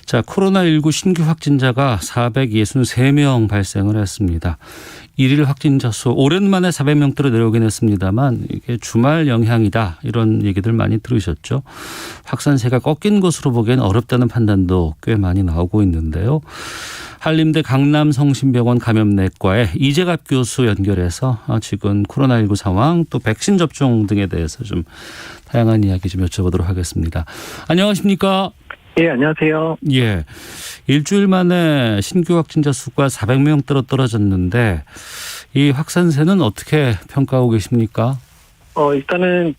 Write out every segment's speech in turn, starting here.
자, 코로나19 신규 확진자가 463명 발생을 했습니다. 일일 확진자 수 오랜만에 400명대로 내려오긴 했습니다만 이게 주말 영향이다 이런 얘기들 많이 들으셨죠. 확산세가 꺾인 것으로 보기엔 어렵다는 판단도 꽤 많이 나오고 있는데요. 한림대 강남성심병원 감염내과의 이재갑 교수 연결해서 지금 코로나19 상황 또 백신 접종 등에 대해서 좀 다양한 이야기 좀 여쭤보도록 하겠습니다. 안녕하십니까? 예, 안녕하세요. 예, 일주일 만에 신규 확진자 수가 400명대로 떨어졌는데 이 확산세는 어떻게 평가하고 계십니까? 일단은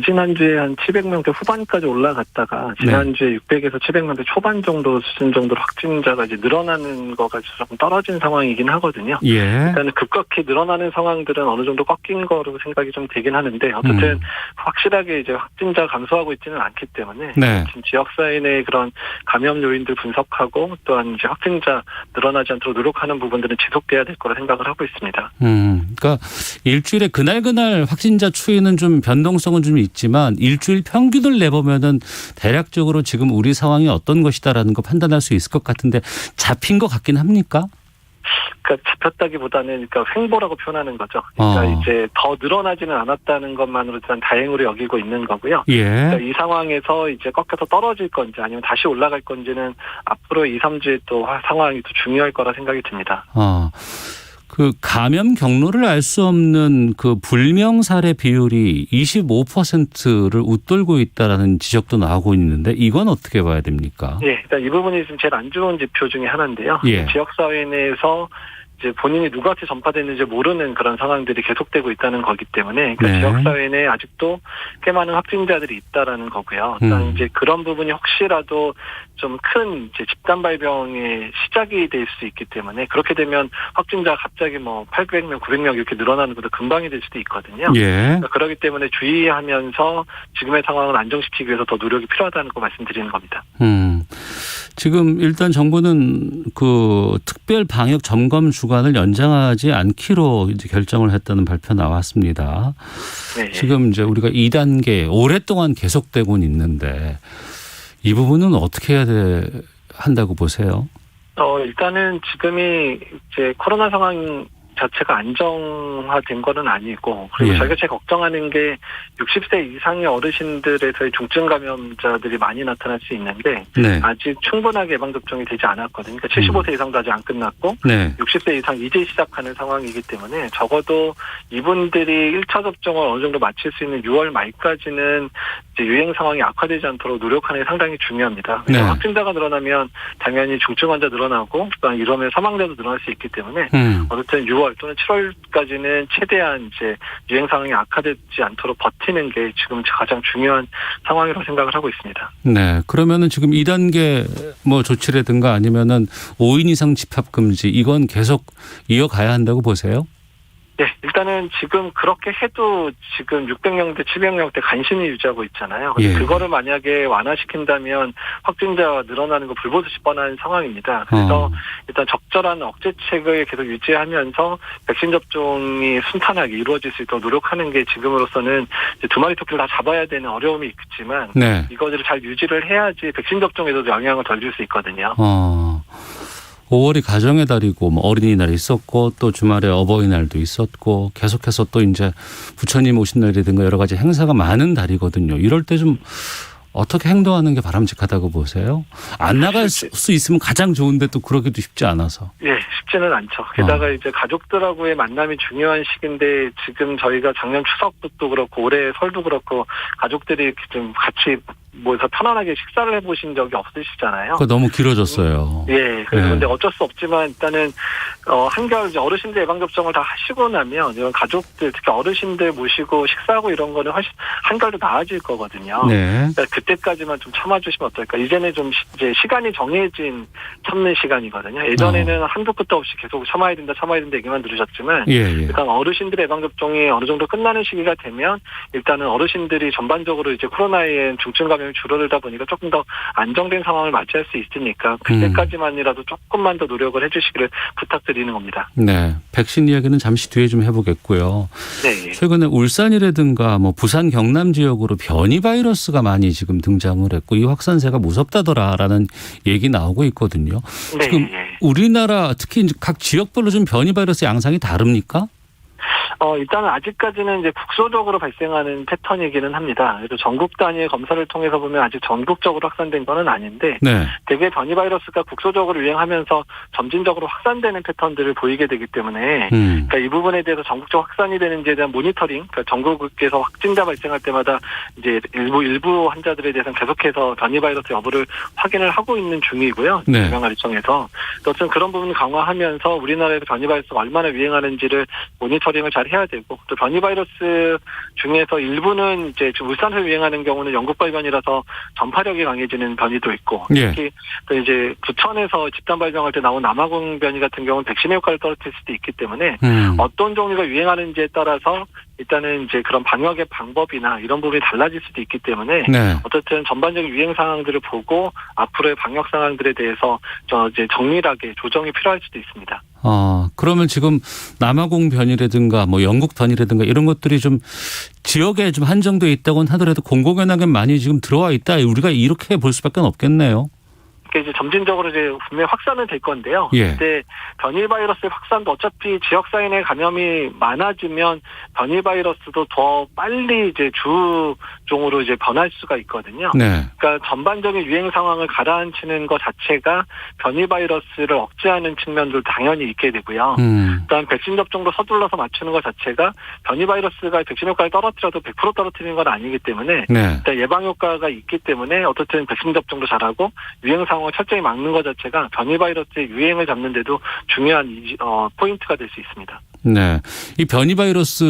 지난주에 한 700명대 후반까지 올라갔다가 지난주에 600에서 700명대 초반 정도 수준 정도로 확진자가 이제 늘어나는 거가 조금 떨어진 상황이긴 하거든요. 예. 일단은 급격히 늘어나는 상황들은 어느 정도 꺾인 거로 생각이 좀 되긴 하는데 어쨌든 확실하게 이제 확진자 감소하고 있지는 않기 때문에 지금 지역사회 내 그런 감염 요인들 분석하고 또한 이제 확진자 늘어나지 않도록 노력하는 부분들은 지속돼야 될 거라 생각을 하고 있습니다. 그러니까 일주일에 그날 확진자 추이는 좀 변동성은 좀 있지만 일주일 평균을 내보면은 대략적으로 지금 우리 상황이 어떤 것이다라는 거 판단할 수 있을 것 같은데 잡힌 것 같긴 합니까? 그러니까 잡혔다기보다는 그러니까 횡보라고 표현하는 거죠. 그러니까 이제 더 늘어나지는 않았다는 것만으로 일단 다행으로 여기고 있는 거고요. 예. 그러니까 이 상황에서 이제 꺾여서 떨어질 건지 아니면 다시 올라갈 건지는 앞으로 2, 3주에 또 상황이 또 중요할 거라 생각이 듭니다. 그 감염 경로를 알 수 없는 그 불명 사례 비율이 25%를 웃돌고 있다라는 지적도 나오고 있는데 이건 어떻게 봐야 됩니까? 예, 일단 이 부분이 지금 제일 안 좋은 지표 중에 하나인데요. 예. 지역사회 내에서 이제 본인이 누구한테 전파됐는지 모르는 그런 상황들이 계속되고 있다는 거기 때문에 그러니까 지역사회 내에 아직도 꽤 많은 확진자들이 있다라는 거고요. 일단 이제 그런 부분이 혹시라도 좀 큰 이제 집단 발병의 시작이 될 수 있기 때문에 그렇게 되면 확진자가 갑자기 뭐 800명, 900명 이렇게 늘어나는 것도 금방이 될 수도 있거든요. 예. 그러니까 그렇기 때문에 주의하면서 지금의 상황을 안정시키기 위해서 더 노력이 필요하다는 거 말씀드리는 겁니다. 지금 일단 정부는 그 특별 방역 점검 주간을 연장하지 않기로 이제 결정을 했다는 발표 나왔습니다. 네. 지금 이제 우리가 2단계 오랫동안 계속되고 있는데 이 부분은 어떻게 해야 한다고 보세요? 일단은 지금이 이제 코로나 상황 자체가 안정화된 거는 아니고 그리고 저희가 제일 걱정하는 게 60세 이상의 어르신들에서의 중증 감염자들이 많이 나타날 수 있는데 아직 충분하게 예방접종이 되지 않았거든요. 그러니까 75세 이상도 아직 안 끝났고 60세 이상 이제 시작하는 상황이기 때문에 적어도 이분들이 1차 접종을 어느 정도 마칠 수 있는 6월 말까지는 이제 유행 상황이 악화되지 않도록 노력하는 게 상당히 중요합니다. 확진자가 늘어나면 당연히 중증 환자 늘어나고 또한 이러면 사망자도 늘어날 수 있기 때문에 어쨌든 6월 또는 7월까지는 최대한 이제 유행 상황이 악화되지 않도록 버티는 게 지금 가장 중요한 상황이라고 생각을 하고 있습니다. 네, 그러면은 지금 2단계 뭐 조치라든가 아니면은 5인 이상 집합 금지 이건 계속 이어가야 한다고 보세요? 네, 일단은 지금 그렇게 해도 지금 600명대, 700명대 간신히 유지하고 있잖아요. 그거를 만약에 완화시킨다면 확진자가 늘어나는 거 불보듯이 뻔한 상황입니다. 그래서 일단 적절한 억제책을 계속 유지하면서 백신 접종이 순탄하게 이루어질 수 있도록 노력하는 게 지금으로서는 이제 두 마리 토끼를 다 잡아야 되는 어려움이 있지만 이거를 잘 유지를 해야지 백신 접종에도 영향을 덜 줄 수 있거든요. 5월이 가정의 달이고 뭐 어린이날이 있었고 또 주말에 어버이날도 있었고 계속해서 또 이제 부처님 오신 날이든가 여러 가지 행사가 많은 달이거든요. 이럴 때 좀 어떻게 행동하는 게 바람직하다고 보세요? 안 나갈 수 있으면 가장 좋은데 또 그러기도 쉽지 않아서. 예, 쉽지는 않죠. 게다가 이제 가족들하고의 만남이 중요한 시기인데 지금 저희가 작년 추석도 그렇고 올해 설도 그렇고 가족들이 좀 같이 모여서 편안하게 식사를 해보신 적이 없으시잖아요. 그거 너무 길어졌어요. 예, 그래서 근데 어쩔 수 없지만 일단은 한결 이제 어르신들 예방접종을 다 하시고 나면 이런 가족들 특히 어르신들 모시고 식사하고 이런 거는 훨씬 한결 더 나아질 거거든요. 그러니까 그때까지만 좀 참아주시면 어떨까. 이제는 좀 이제 시간이 정해진 참는 시간이거든요. 예전에는 한도 끝도 없이 계속 참아야 된다 얘기만 들으셨지만 일단 어르신들의 예방접종이 어느 정도 끝나는 시기가 되면 일단은 어르신들이 전반적으로 이제 코로나에 중증 감염 확산을 줄어들다 보니까 조금 더 안정된 상황을 맞이할 수 있으니까 그때까지만이라도 조금만 더 노력을 해주시기를 부탁드리는 겁니다. 네, 백신 이야기는 잠시 뒤에 좀 해보겠고요. 네. 최근에 울산이라든가 뭐 부산 경남 지역으로 변이 바이러스가 많이 지금 등장을 했고 이 확산세가 무섭다더라라는 얘기 나오고 있거든요. 네. 지금 우리나라 특히 이제 각 지역별로 좀 변이 바이러스 양상이 다릅니까? 일단은 아직까지는 이제 국소적으로 발생하는 패턴이기는 합니다. 그래서 전국 단위의 검사를 통해서 보면 아직 전국적으로 확산된 건 아닌데, 네. 대개 변이 바이러스가 국소적으로 유행하면서 점진적으로 확산되는 패턴들을 보이게 되기 때문에, 그러니까 이 부분에 대해서 전국적 확산이 되는지에 대한 모니터링, 그러니까 전국에서 확진자 발생할 때마다 이제 일부 환자들에 대해서는 계속해서 변이 바이러스 여부를 확인을 하고 있는 중이고요. 네. 질병관리청에서 어쨌든 그런 부분을 강화하면서 우리나라에서 변이 바이러스가 얼마나 유행하는지를 모니터링을 잘 해야 되고, 또 변이 바이러스 중에서 일부는 이제 울산에서 유행하는 경우는 영국발 변이라서 전파력이 강해지는 변이도 있고, 예. 특히 또 이제 부천에서 집단 발병할 때 나온 남아공 변이 같은 경우는 백신의 효과를 떨어뜨릴 수도 있기 때문에 어떤 종류가 유행하는지에 따라서 일단은 이제 그런 방역의 방법이나 이런 부분이 달라질 수도 있기 때문에 네. 어쨌든 전반적인 유행 상황들을 보고 앞으로의 방역 상황들에 대해서 이제 정밀하게 조정이 필요할 수도 있습니다. 그러면 지금 남아공 변이라든가 뭐 영국 변이라든가 이런 것들이 좀 지역에 좀 한정돼 있다고는 하더라도 공공연하게 많이 지금 들어와 있다. 우리가 이렇게 볼 수밖에 없겠네요. 이제 점진적으로 이제 분명히 확산은 될 건데요. 예. 근데 변이 바이러스 확산도 어차피 지역 사회내 감염이 많아지면 변이 바이러스도 더 빨리 이제 주종으로 이제 변할 수가 있거든요. 네. 그러니까 전반적인 유행 상황을 가라앉히는 것 자체가 변이 바이러스를 억제하는 측면도 당연히 있게 되고요. 일단 백신 접종도 서둘러서 맞추는 것 자체가 변이 바이러스가 백신 효과를 떨어뜨려도 100% 떨어뜨리는 건 아니기 때문에 네. 일단 예방 효과가 있기 때문에 어떻든 백신 접종도 잘하고 유행 상황을 철저히 막는 것 자체가 변이 바이러스의 유행을 잡는 데도 중요한 포인트가 될 수 있습니다. 네. 이 변이 바이러스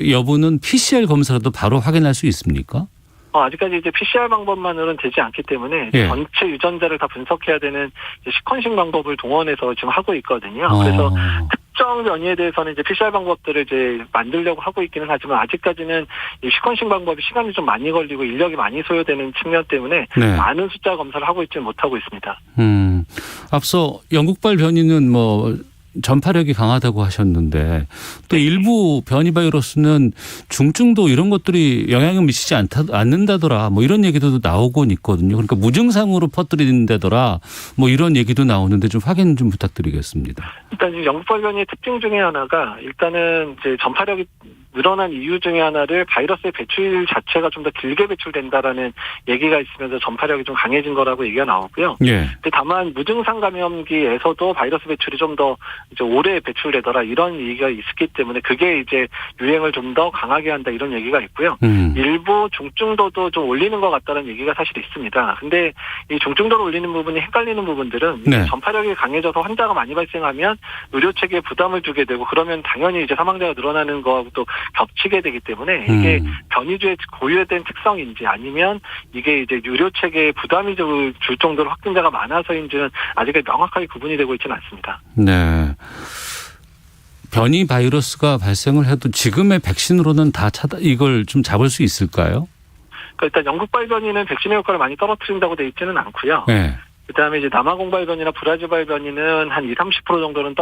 여부는 PCR 검사로도 바로 확인할 수 있습니까? 아직까지 이제 PCR 방법만으로는 되지 않기 때문에 예. 전체 유전자를 다 분석해야 되는 시퀀싱 방법을 동원해서 지금 하고 있거든요. 그래서 특정 변이에 대해서는 이제 PCR 방법들을 이제 만들려고 하고 있기는 하지만 아직까지는 이 시퀀싱 방법이 시간이 좀 많이 걸리고 인력이 많이 소요되는 측면 때문에 네. 많은 숫자 검사를 하고 있지는 못하고 있습니다. 앞서 영국발 변이는 뭐 전파력이 강하다고 하셨는데 또 일부 변이 바이러스는 중증도 이런 것들이 영향을 미치지 않는다더라 뭐 이런 얘기도 나오곤 있거든요. 그러니까 무증상으로 퍼뜨린다더라 뭐 이런 얘기도 나오는데 좀 확인 좀 부탁드리겠습니다. 일단 지금 영국발 변이의 특징 중에 하나가 일단은 이제 전파력이 늘어난 이유 중에 하나를 바이러스의 배출 자체가 좀 더 길게 배출된다라는 얘기가 있으면서 전파력이 좀 강해진 거라고 얘기가 나오고요. 예. 근데 다만 무증상 감염기에서도 바이러스 배출이 좀 더 이제 오래 배출되더라 이런 얘기가 있었기 때문에 그게 이제 유행을 좀 더 강하게 한다 이런 얘기가 있고요. 일부 중증도도 좀 올리는 것 같다는 얘기가 사실 있습니다. 근데 이 중증도를 올리는 부분이 헷갈리는 부분들은 네. 전파력이 강해져서 환자가 많이 발생하면 의료 체계에 부담을 주게 되고 그러면 당연히 이제 사망자가 늘어나는 거하고 또 겹치게 되기 때문에 이게 변이주의 고유된 특성인지 아니면 이게 이제 의료 체계에 부담이 줄 정도로 확진자가 많아서인지는 아직까지 명확하게 구분이 되고 있지는 않습니다. 네. 변이 바이러스가 발생을 해도 지금의 백신으로는 다 이걸 좀 잡을 수 있을까요? 그러니까 일단 영국발 변이는 백신의 효과를 많이 떨어뜨린다고 돼 있지는 않고요. 네. 그다음에 이제 남아공발 변이나 브라질발 변이는 한 20-30% 정도는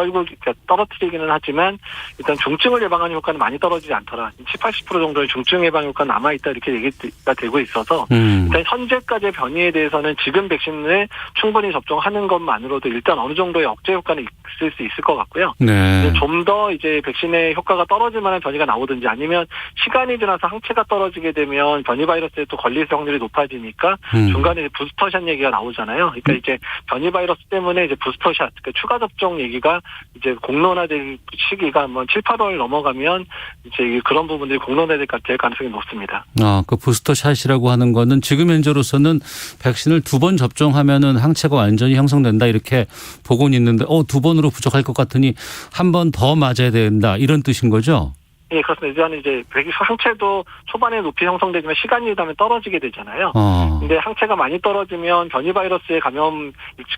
떨어뜨리기는 하지만 일단 중증을 예방하는 효과는 많이 떨어지지 않더라. 70-80% 정도의 중증 예방 효과는 남아있다 이렇게 얘기가 되고 있어서 일단 현재까지의 변이에 대해서는 지금 백신을 충분히 접종하는 것만으로도 일단 어느 정도의 억제 효과는 있을 수 있을 것 같고요. 네. 좀 더 이제 백신의 효과가 떨어질 만한 변이가 나오든지 아니면 시간이 지나서 항체가 떨어지게 되면 변이 바이러스에 또 걸릴 확률이 높아지니까 중간에 이제 부스터샷 얘기가 나오잖아요. 그러니까 이제 변이 바이러스 때문에 이제 부스터샷, 그러니까 추가 접종 얘기가 이제 공론화될 시기가 뭐 7, 8월 넘어가면 이제 그런 부분들이 공론화될 가능성이 높습니다. 그 부스터샷이라고 하는 거는 지금 현재로서는 백신을 2번 접종하면은 항체가 완전히 형성된다 이렇게 보고는 있는데 2번으로 부족할 것 같으니 한 번 더 맞아야 된다 이런 뜻인 거죠? 예, 그렇습니다. 일단 이제 항체도 초반에 높이 형성되지만 시간이 지나면 떨어지게 되잖아요. 근데 항체가 많이 떨어지면 변이 바이러스에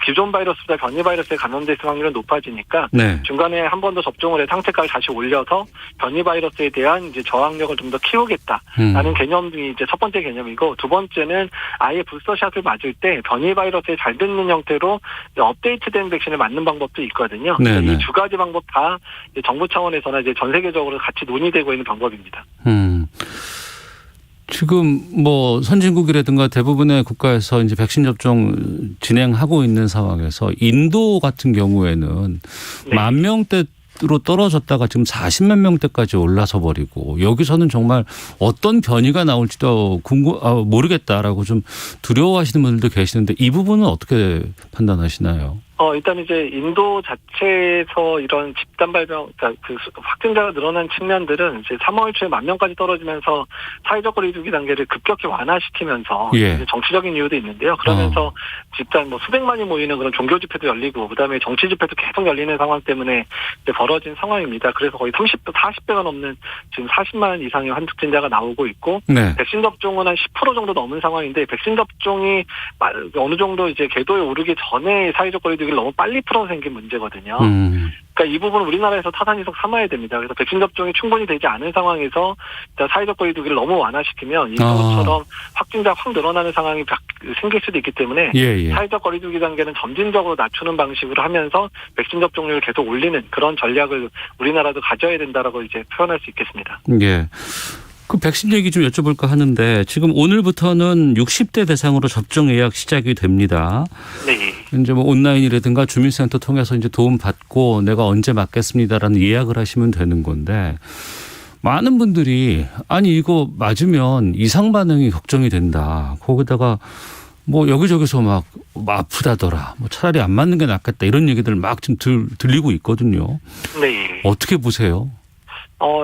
기존 바이러스보다 변이 바이러스에 감염될 확률은 높아지니까 네. 중간에 한 번 더 접종을 해서 항체까지 다시 올려서 변이 바이러스에 대한 이제 저항력을 좀 더 키우겠다라는 개념이 이제 첫 번째 개념이고, 두 번째는 아예 부스터샷을 맞을 때 변이 바이러스에 잘 듣는 형태로 업데이트된 백신을 맞는 방법도 있거든요. 이 두 가지 방법 다 정부 차원에서나 이제 전 세계적으로 같이 논의되고 있는 방법입니다. 지금 뭐 선진국이라든가 대부분의 국가에서 이제 백신 접종 진행하고 있는 상황에서 인도 같은 경우에는 네. 10,000명대로 떨어졌다가 지금 40만 명대까지 올라서 버리고, 여기서는 정말 어떤 변이가 나올지도 모르겠다라고 좀 두려워하시는 분들도 계시는데, 이 부분은 어떻게 판단하시나요? 일단 이제 인도 자체에서 이런 집단 발병, 그러니까 그 확진자가 늘어난 측면들은 이제 3월 초에 10,000명까지 떨어지면서 사회적 거리두기 단계를 급격히 완화시키면서 예. 정치적인 이유도 있는데요. 그러면서 집단 수백만이 모이는 그런 종교 집회도 열리고, 그다음에 정치 집회도 계속 열리는 상황 때문에 이제 벌어진 상황입니다. 그래서 거의 40배가 넘는 지금 40만 이상의 환축진자가 나오고 있고, 네. 백신 접종은 한 10% 정도 넘은 상황인데, 백신 접종이 어느 정도 이제 궤도에 오르기 전에 사회적 거리두기 너무 빨리 풀어서 생긴 문제거든요. 그러니까 이 부분은 우리나라에서 타산지석 삼아야 됩니다. 그래서 백신 접종이 충분히 되지 않은 상황에서 사회적 거리두기를 너무 완화시키면 인도처럼 확진자가 확 늘어나는 상황이 생길 수도 있기 때문에 사회적 거리두기 단계는 점진적으로 낮추는 방식으로 하면서 백신 접종률을 계속 올리는 그런 전략을 우리나라도 가져야 된다라고 이제 표현할 수 있겠습니다. 예. 그 백신 얘기 좀 여쭤볼까 하는데, 지금 오늘부터는 60대 대상으로 접종 예약 시작이 됩니다. 네. 이제 뭐 온라인이라든가 주민센터 통해서 이제 도움 받고 내가 언제 맞겠습니다라는 예약을 하시면 되는 건데, 많은 분들이 아니 이거 맞으면 이상 반응이 걱정이 된다. 거기다가 뭐 여기저기서 막 아프다더라. 뭐 차라리 안 맞는 게 낫겠다. 이런 얘기들 막 좀 들리고 있거든요. 네. 어떻게 보세요?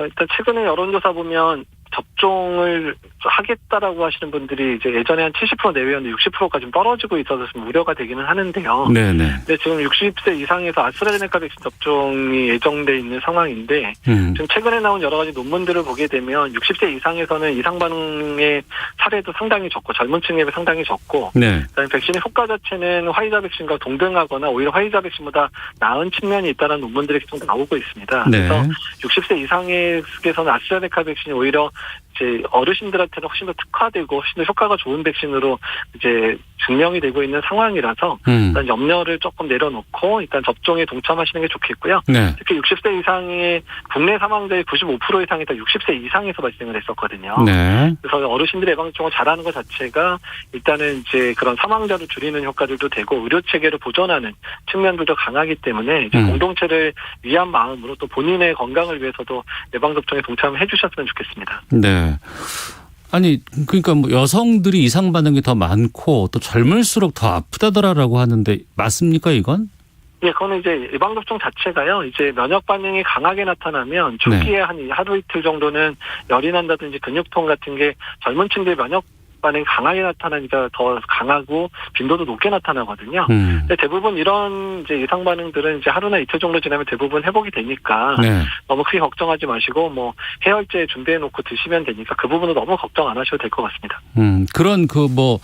일단 최근에 여론조사 보면 접종을 하겠다라고 하시는 분들이 이제 예전에 한 70% 내외였는데 60%까지 좀 떨어지고 있어서 좀 우려가 되기는 하는데요. 네네. 근데 지금 60세 이상에서 아스트라제네카 백신 접종이 예정돼 있는 상황인데, 지금 최근에 나온 여러 가지 논문들을 보게 되면 60세 이상에서는 이상 반응의 사례도 상당히 적고 젊은 층에 비해 상당히 적고, 네. 그다음에 백신의 효과 자체는 화이자 백신과 동등하거나 오히려 화이자 백신보다 나은 측면이 있다는 논문들이 계속 나오고 있습니다. 네. 그래서 60세 이상에서는 아스트라제네카 백신이 오히려 이제 어르신들한테는 훨씬 더 특화되고 훨씬 더 효과가 좋은 백신으로 이제 증명이 되고 있는 상황이라서 일단 염려를 조금 내려놓고 일단 접종에 동참하시는 게 좋겠고요. 네. 특히 60세 이상의 국내 사망자의 95% 이상이 다 60세 이상에서 발생을 했었거든요. 네. 그래서 어르신들의 예방접종을 잘하는 것 자체가 일단은 이제 그런 사망자를 줄이는 효과들도 되고 의료 체계를 보존하는 측면들도 강하기 때문에 이제 공동체를 위한 마음으로 또 본인의 건강을 위해서도 예방접종에 동참해 주셨으면 좋겠습니다. 네. 아니 그러니까 뭐 여성들이 이상 반응이 더 많고 또 젊을수록 더 아프다더라라고 하는데 맞습니까 이건? 예, 그거는 이제 예방접종 자체가요, 이제 면역 반응이 강하게 나타나면 초기에 한 하루 이틀 정도는 열이 난다든지 근육통 같은 게 젊은 층들 면역 반응이 강하게 나타나니까 더 강하고 빈도도 높게 나타나거든요. 근데 대부분 이런 이제 이상 반응들은 이제 하루나 이틀 정도 지나면 대부분 회복이 되니까 너무 크게 걱정하지 마시고 뭐 해열제 준비해 놓고 드시면 되니까 그 부분은 너무 걱정 안 하셔도 될 것 같습니다. 그런 그 뭐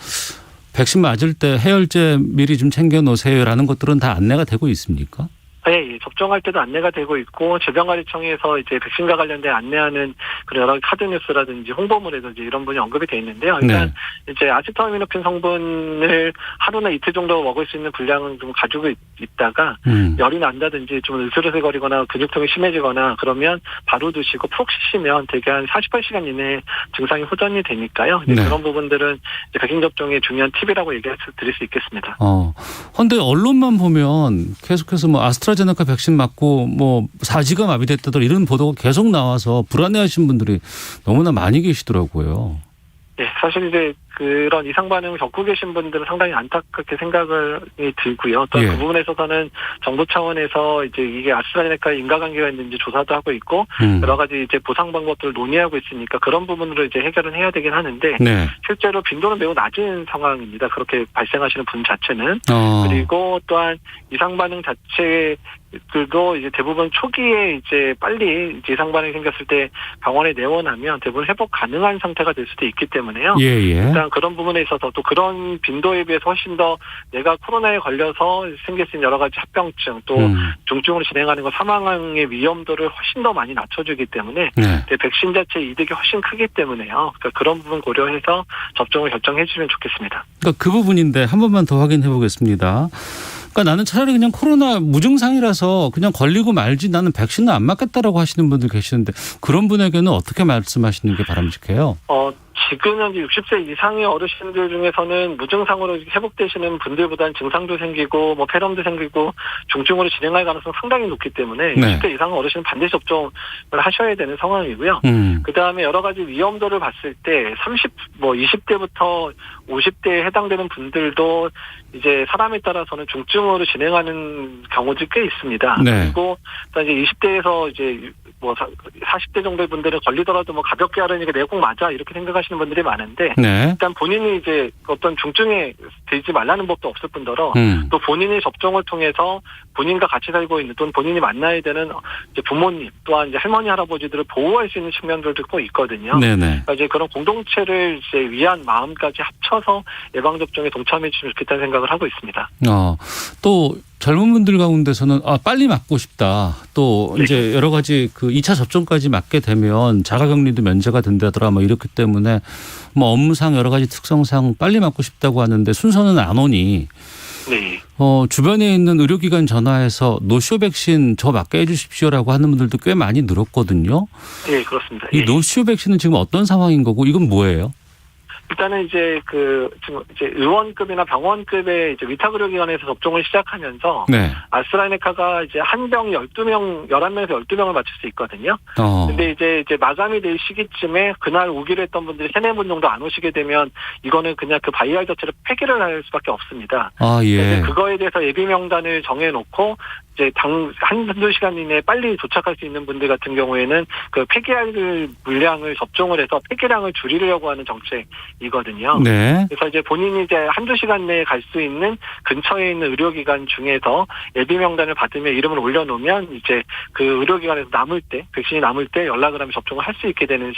백신 맞을 때 해열제 미리 좀 챙겨 놓으세요라는 것들은 다 안내가 되고 있습니까? 예, 접종할 때도 안내가 되고 있고 질병관리청에서 이제 백신과 관련된 안내하는 그런 여러 카드 뉴스라든지 홍보물에도 이제 이런 분이 언급이 돼 있는데요. 일단 이제 아시타미노펜 성분을 하루나 이틀 정도 먹을 수 있는 분량은 좀 가지고 있다가 열이 난다든지 좀 으슬으슬거리거나 근육통이 심해지거나 그러면 바로 드시고 푹 쉬시면 되게 한 48시간 이내에 증상이 호전이 되니까요. 그런 부분들은 이제 백신 접종의 중요한 팁이라고 얘기해 드릴 수 있겠습니다. 그런데 언론만 보면 계속해서 뭐 아스트라제네카 백신 맞고 뭐 사지가 마비됐다더라 이런 보도가 계속 나와서 불안해하신 분들이 너무나 많이 계시더라고요. 네, 사실 이제 그런 이상 반응을 겪고 계신 분들은 상당히 안타깝게 생각이 들고요. 또 예. 그 부분에 있어서는 정부 차원에서 이제 이게 아스트라제네카의 인과관계가 있는지 조사도 하고 있고 여러 가지 이제 보상 방법들을 논의하고 있으니까 그런 부분으로 이제 해결은 해야 되긴 하는데 네. 실제로 빈도는 매우 낮은 상황입니다. 그렇게 발생하시는 분 자체는. 그리고 또한 이상 반응 자체들도 이제 대부분 초기에 이제 빨리 이제 이상 반응이 생겼을 때 병원에 내원하면 대부분 회복 가능한 상태가 될 수도 있기 때문에요. 예. 일단 그런 부분에 있어서 또 그런 빈도에 비해서 훨씬 더 내가 코로나에 걸려서 생길 수 있는 여러 가지 합병증 또 중증으로 진행하는 거 사망의 위험도를 훨씬 더 많이 낮춰주기 때문에 네. 백신 자체의 이득이 훨씬 크기 때문에요. 그러니까 그런 부분 고려해서 접종을 결정해 주시면 좋겠습니다. 그러니까 그 부분인데 한 번만 더 확인해 보겠습니다. 그러니까 나는 차라리 그냥 코로나 무증상이라서 그냥 걸리고 말지 나는 백신을 안 맞겠다라고 하시는 분들 계시는데 그런 분에게는 어떻게 말씀하시는 게 바람직해요? 지금은 이제 60세 이상의 어르신들 중에서는 무증상으로 회복되시는 분들보다는 증상도 생기고 뭐 폐렴도 생기고 중증으로 진행할 가능성이 상당히 높기 때문에 네. 60세 이상 어르신은 반드시 접종을 하셔야 되는 상황이고요. 그다음에 여러 가지 위험도를 봤을 때 20대부터 50대에 해당되는 분들도 이제 사람에 따라서는 중증으로 진행하는 경우도 꽤 있습니다. 네. 그리고 이제 20대에서 이제 40대 정도의 분들은 걸리더라도 가볍게 하려니까 내가 꼭 맞아 이렇게 생각하시는 분들이 많은데 네. 일단 본인이 이제 어떤 중증에 들지 말라는 법도 없을 뿐더러 또 본인이 접종을 통해서 본인과 같이 살고 있는 또는 본인이 만나야 되는 이제 부모님 또한 이제 할머니 할아버지들을 보호할 수 있는 측면들도 꼭 있거든요. 네네. 그러니까 이제 그런 공동체를 이제 위한 마음까지 합쳐서 예방 접종에 동참해 주시면 좋겠다는 생각을 하고 있습니다. 또 젊은 분들 가운데서는 빨리 맞고 싶다. 또 네. 이제 여러 가지 그 2차 접종까지 맞게 되면 자가격리도 면제가 된다더라 이렇기 때문에 업무상 여러 가지 특성상 빨리 맞고 싶다고 하는데 순서는 안 오니 네. 주변에 있는 의료기관 전화해서 노쇼 백신 저 맞게 해 주십시오라고 하는 분들도 꽤 많이 늘었거든요. 네, 그렇습니다. 이 노쇼 백신은 지금 어떤 상황인 거고 이건 뭐예요? 일단은 이제 지금 이제 의원급이나 병원급의 이제 위탁의료기관에서 접종을 시작하면서 네. 아스트라제네카가 이제 한 병이 11명에서 12명을 맞출 수 있거든요. 근데 이제 마감이 될 시기쯤에 그날 오기로 했던 분들이 3-4분 정도 안 오시게 되면 이거는 그냥 그 바이알 자체를 폐기를 할 수밖에 없습니다. 예. 그거에 대해서 예비 명단을 정해놓고 이제 한두 시간 이내에 빨리 도착할 수 있는 분들 같은 경우에는 그 폐기할 물량을 접종을 해서 폐기량을 줄이려고 하는 정책이거든요. 네. 그래서 이제 본인이 이제 한두 시간 내에 갈 수 있는 근처에 있는 의료기관 중에서 예비 명단을 받으면 이름을 올려놓으면 이제 그 의료기관에서 백신이 남을 때 연락을 하면 접종을 할 수 있게 되는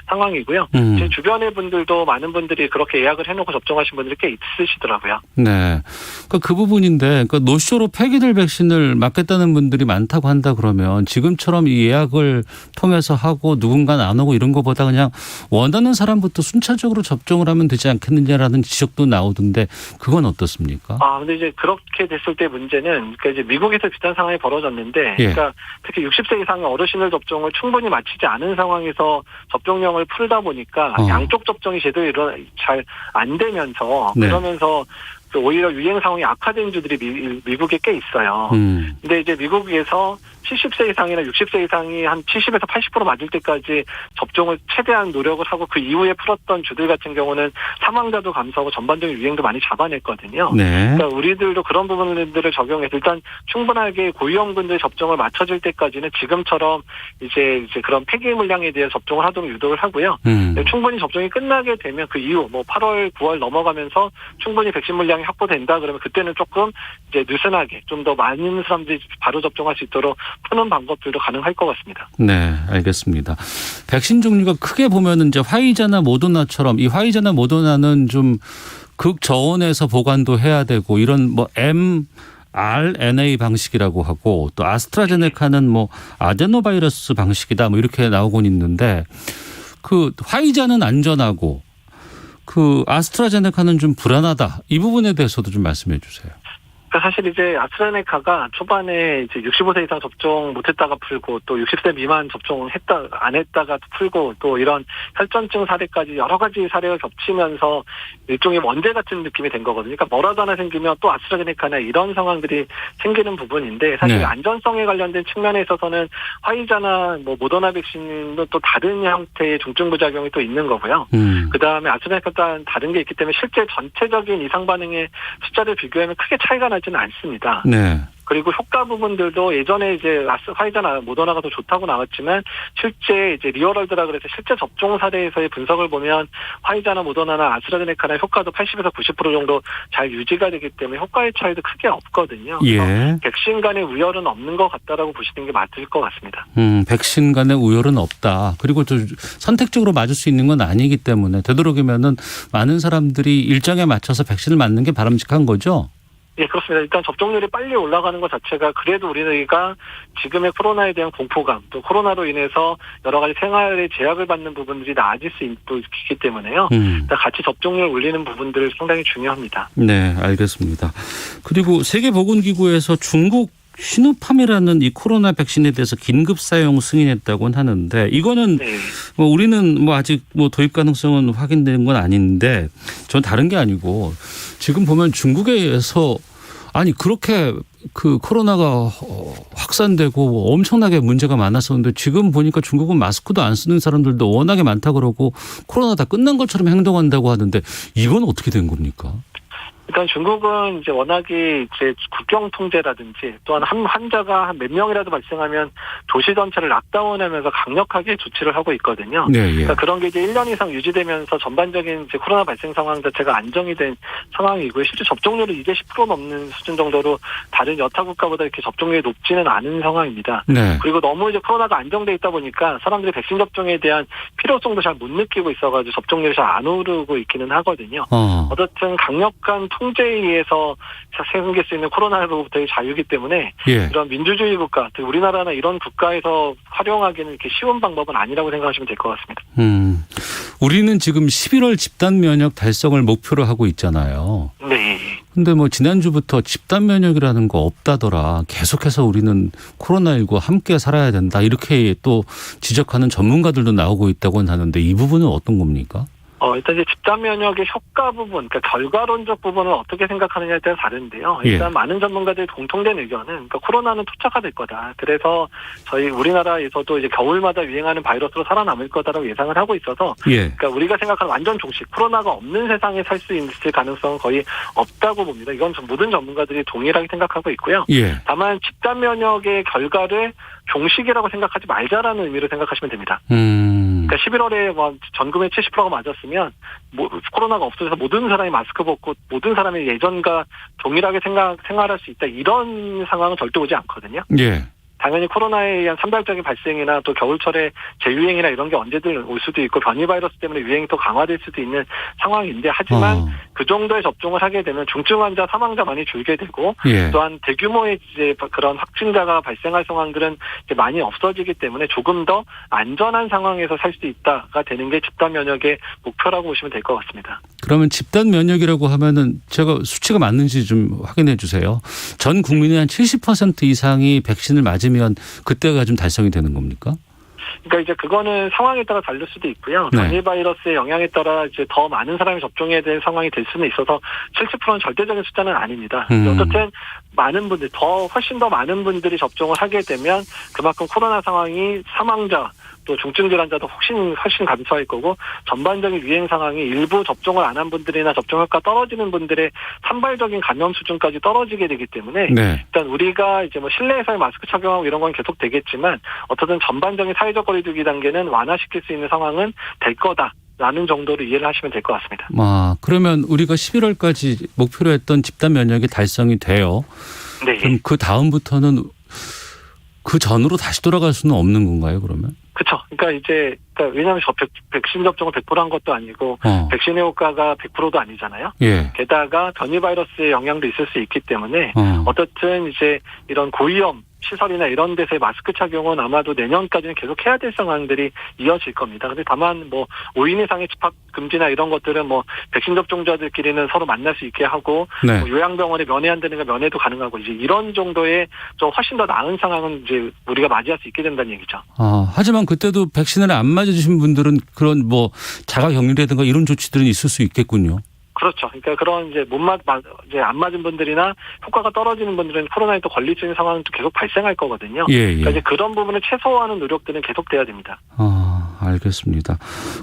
상황이고요. 제 주변의 분들도 많은 분들이 그렇게 예약을 해놓고 접종하신 분들이 꽤 있으시더라고요. 네. 그 부분인데 노쇼로 폐기될 백신을 맞겠다는 분들이 많다고 한다 그러면 지금처럼 이 예약을 통해서 하고 누군가는 안 오고 이런 것보다 그냥 원하는 사람부터 순차적으로 접종을 하면 되지 않겠느냐라는 지적도 나오던데 그건 어떻습니까? 근데 이제 그렇게 됐을 때 문제는 그러니까 이제 미국에서 비슷한 상황이 벌어졌는데 그러니까 특히 60세 이상의 어르신들 접종을 충분히 마치지 않은 상황에서 접종령을 풀다 보니까 양쪽 접종이 제대로 잘 안 되면서 그러면서 오히려 유행 상황이 악화된 주들이 미국에 꽤 있어요. 근데 이제 미국에서 70세 이상이나 60세 이상이 한 70에서 80% 맞을 때까지 접종을 최대한 노력을 하고 그 이후에 풀었던 주들 같은 경우는 사망자도 감소하고 전반적인 유행도 많이 잡아냈거든요. 네. 그러니까 우리들도 그런 부분들을 적용해서 일단 충분하게 고위험군들 접종을 맞춰줄 때까지는 지금처럼 이제 그런 폐기 물량에 대해 접종을 하도록 유도를 하고요. 충분히 접종이 끝나게 되면 그 이후 8월, 9월 넘어가면서 충분히 백신 물량이 확보된다 그러면 그때는 조금 이제 느슨하게 좀 더 많은 사람들이 바로 접종할 수 있도록 푸는 방법들도 가능할 것 같습니다. 네, 알겠습니다. 백신 종류가 크게 보면은 이제 화이자나 모더나처럼 이 화이자나 모더나는 좀 극저온에서 보관도 해야 되고 이런 mRNA 방식이라고 하고 또 아스트라제네카는 아데노바이러스 방식이다 이렇게 나오곤 있는데 그 화이자는 안전하고 그 아스트라제네카는 좀 불안하다 이 부분에 대해서도 좀 말씀해 주세요. 그러니까 사실 이제 아스트라제네카가 초반에 이제 65세 이상 접종 못했다가 풀고 또 60세 미만 안 했다가 풀고 또 이런 혈전증 사례까지 여러 가지 사례가 겹치면서 일종의 원제 같은 느낌이 된 거거든요. 그러니까 뭐라도 하나 생기면 또 아스트라제네카나 이런 상황들이 생기는 부분인데 사실 네. 안전성에 관련된 측면에 있어서는 화이자나 뭐 모더나 백신도 또 다른 형태의 중증 부작용이 또 있는 거고요. 그다음에 아스트라제네카가 다른 게 있기 때문에 실제 전체적인 이상 반응의 숫자를 비교하면 크게 차이가 나지는 않습니다. 네. 그리고 효과 부분들도 예전에 이제 화이자나 모더나가 더 좋다고 나왔지만 실제 이제 리얼월드라 그래서 실제 접종 사례에서의 분석을 보면 화이자나 모더나나 아스트라제네카나 효과도 80에서 90% 정도 잘 유지가 되기 때문에 효과의 차이도 크게 없거든요. 예. 백신 간의 우열은 없는 것 같다라고 보시는 게 맞을 것 같습니다. 백신 간의 우열은 없다. 그리고 또 선택적으로 맞을 수 있는 건 아니기 때문에 되도록이면은 많은 사람들이 일정에 맞춰서 백신을 맞는 게 바람직한 거죠. 예, 그렇습니다. 일단 접종률이 빨리 올라가는 것 자체가 그래도 우리가 지금의 코로나에 대한 공포감 또 코로나로 인해서 여러 가지 생활에 제약을 받는 부분들이 나아질 수 있기 때문에요. 같이 접종률 올리는 부분들 상당히 중요합니다. 네, 알겠습니다. 그리고 세계보건기구에서 중국 시노팜이라는 이 코로나 백신에 대해서 긴급 사용 승인했다고는 하는데 이거는 네. 뭐 우리는 뭐 아직 뭐 도입 가능성은 확인된 건 아닌데 전 다른 게 아니고 지금 보면 중국에서 아니 그렇게 그 코로나가 확산되고 엄청나게 문제가 많았었는데 지금 보니까 중국은 마스크도 안 쓰는 사람들도 워낙에 많다 그러고 코로나 다 끝난 것처럼 행동한다고 하는데 이건 어떻게 된 겁니까? 일단 중국은 이제 워낙에 이제 국경 통제라든지 또한 한 환자가 한 몇 명이라도 발생하면 도시 전체를 락다운하면서 강력하게 조치를 하고 있거든요. 네, 예. 그러니까 그런 게 이제 1년 이상 유지되면서 전반적인 이제 코로나 발생 상황 자체가 안정이 된 상황이고요. 실제 접종률은 이제 10% 넘는 수준 정도로 다른 여타 국가보다 이렇게 접종률이 높지는 않은 상황입니다. 네. 그리고 너무 이제 코로나가 안정돼 있다 보니까 사람들이 백신 접종에 대한 필요성도 잘 못 느끼고 있어가지고 접종률이 잘 안 오르고 있기는 하거든요. 어쨌든 강력한 통제에 의해서 생길 수 있는 코로나로부터의 자유이기 때문에 예. 이런 민주주의 국가, 특히 우리나라나 이런 국가에서 활용하기는 이렇게 쉬운 방법은 아니라고 생각하시면 될 것 같습니다. 우리는 지금 11월 집단 면역 달성을 목표로 하고 있잖아요. 네. 근데 뭐 지난주부터 집단 면역이라는 거 없다더라. 계속해서 우리는 코로나19와 함께 살아야 된다. 이렇게 또 지적하는 전문가들도 나오고 있다고는 하는데 이 부분은 어떤 겁니까? 일단 이제 집단 면역의 효과 부분, 그러니까 결과론적 부분을 어떻게 생각하느냐에 따라 다른데요. 일단 예. 많은 전문가들이 공통된 의견은, 그러니까 코로나는 토착화될 거다. 그래서 저희 우리나라에서도 이제 겨울마다 유행하는 바이러스로 살아남을 거다라고 예상을 하고 있어서, 예. 그러니까 우리가 생각하는 완전 종식, 코로나가 없는 세상에 살 수 있을 가능성은 거의 없다고 봅니다. 이건 모든 전문가들이 동일하게 생각하고 있고요. 예. 다만 집단 면역의 결과를 종식이라고 생각하지 말자라는 의미로 생각하시면 됩니다. 그러니까 11월에 뭐 전국의 70%가 맞았으면 코로나가 없어져서 모든 사람이 마스크 벗고 모든 사람이 예전과 동일하게 생활할 수 있다. 이런 상황은 절대 오지 않거든요. 예. 당연히 코로나에 의한 산발적인 발생이나 또 겨울철에 재유행이나 이런 게 언제든 올 수도 있고 변이 바이러스 때문에 유행이 또 강화될 수도 있는 상황인데 하지만 그 정도의 접종을 하게 되면 중증 환자 사망자 많이 줄게 되고 예. 또한 대규모의 이제 그런 확진자가 발생할 상황들은 이제 많이 없어지기 때문에 조금 더 안전한 상황에서 살 수 있다가 되는 게 집단 면역의 목표라고 보시면 될 것 같습니다. 그러면 집단 면역이라고 하면은 제가 수치가 맞는지 좀 확인해 주세요. 전 국민의 한 70% 이상이 백신을 맞으면 그때가 좀 달성이 되는 겁니까? 그러니까 이제 그거는 상황에 따라 다를 수도 있고요. 변이 바이러스의 영향에 따라 이제 더 많은 사람이 접종해야 되는 상황이 될 수는 있어서 70%는 절대적인 숫자는 아닙니다. 어쨌든 많은 분들, 훨씬 더 많은 분들이 접종을 하게 되면 그만큼 코로나 상황이 사망자 또 중증 질환자도 훨씬 감소할 거고 전반적인 유행 상황이 일부 접종을 안 한 분들이나 접종 효과 떨어지는 분들의 산발적인 감염 수준까지 떨어지게 되기 때문에 네. 일단 우리가 이제 뭐 실내에서의 마스크 착용하고 이런 건 계속 되겠지만 어쨌든 전반적인 사회적 거리두기 단계는 완화시킬 수 있는 상황은 될 거다라는 정도로 이해를 하시면 될 것 같습니다. 그러면 우리가 11월까지 목표로 했던 집단 면역이 달성이 돼요. 네. 그럼 그 다음부터는 그 전으로 다시 돌아갈 수는 없는 건가요, 그러면? 그렇죠. 그러니까 왜냐하면 백신 접종을 100%한 것도 아니고 백신의 효과가 100%도 아니잖아요. 예. 게다가 변이 바이러스의 영향도 있을 수 있기 때문에 어쨌든 이제 이런 고위험 시설이나 이런 데서의 마스크 착용은 아마도 내년까지는 계속 해야 될 상황들이 이어질 겁니다. 근데 다만 뭐 5인 이상의 집합 금지나 이런 것들은 뭐 백신 접종자들끼리는 서로 만날 수 있게 하고 네. 뭐 요양병원에 면회 안 되는 거 면회도 가능하고 이제 이런 정도의 좀 훨씬 더 나은 상황은 이제 우리가 맞이할 수 있게 된다는 얘기죠. 하지만 그때도 백신을 안 맞으신 분들은 그런 뭐 자가격리라든가 이런 조치들은 있을 수 있겠군요. 그렇죠. 그러니까 그런 이제 이제 안 맞은 분들이나 효과가 떨어지는 분들은 코로나에 또 걸릴 수 있는 상황은 또 계속 발생할 거거든요. 예, 예. 그러니까 이제 그런 부분을 최소화하는 노력들은 계속돼야 됩니다. 알겠습니다.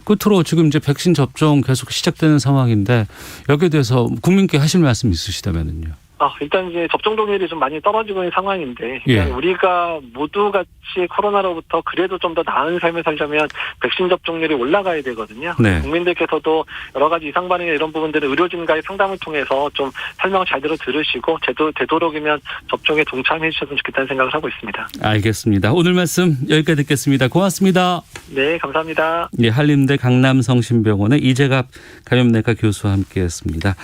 끝으로 지금 이제 백신 접종 계속 시작되는 상황인데 여기에 대해서 국민께 하실 말씀 있으시다면요. 일단 이제 접종 동의율이 좀 많이 떨어지고 있는 상황인데 예. 우리가 모두 같이 코로나로부터 그래도 좀 더 나은 삶을 살려면 백신 접종률이 올라가야 되거든요. 네. 국민들께서도 여러 가지 이상 반응이나 이런 부분들을 의료진과의 상담을 통해서 좀 설명 잘 들으시고 되도록이면 접종에 동참해 주셨으면 좋겠다는 생각을 하고 있습니다. 알겠습니다. 오늘 말씀 여기까지 듣겠습니다. 고맙습니다. 네, 감사합니다. 예, 한림대 강남성심병원의 이재갑 감염내과 교수와 함께했습니다.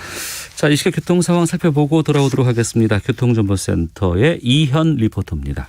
자, 이 시각 교통 상황 살펴보고 돌아오도록 하겠습니다. 교통정보센터의 이현 리포터입니다.